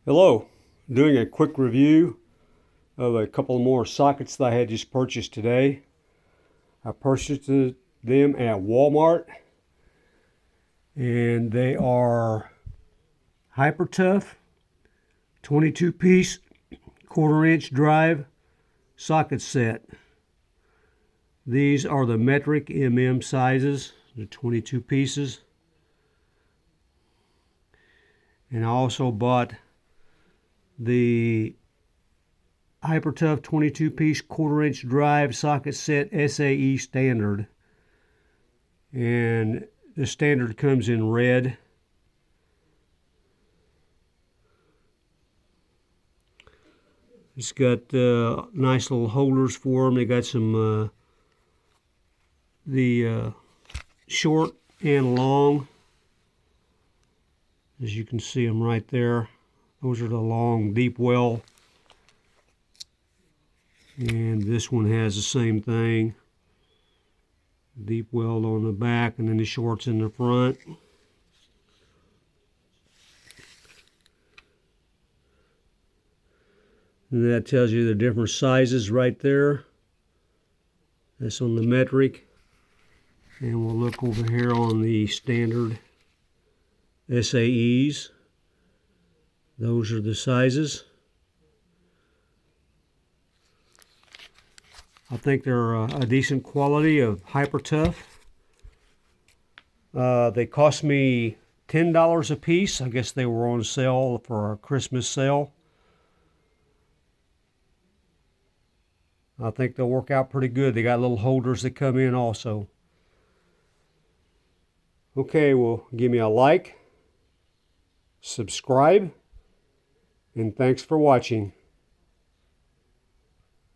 Hello, doing a quick review of a couple more sockets that I had just purchased today. I purchased them at Walmart, and they are Hyper Tough 22-piece 1/4-inch drive socket set. These are the metric MM sizes, the 22 pieces. And I also bought the Hyper Tough 22-piece 1/4-inch drive socket set SAE standard. And the standard comes in red. It's got nice little holders for them. They got some the short and long. As you can see them right there. Those are the long deep well. And this one has the same thing. Deep well on the back and then the shorts in the front. And that tells you the different sizes right there. That's on the metric. And we'll look over here on the standard SAEs. Those are the sizes. I think they're a decent quality of Hyper Tough. They cost me $10 a piece. I guess they were on sale for a Christmas sale. I think they'll work out pretty good. They got little holders that come in also. Okay, well, give me a like, subscribe, and thanks for watching.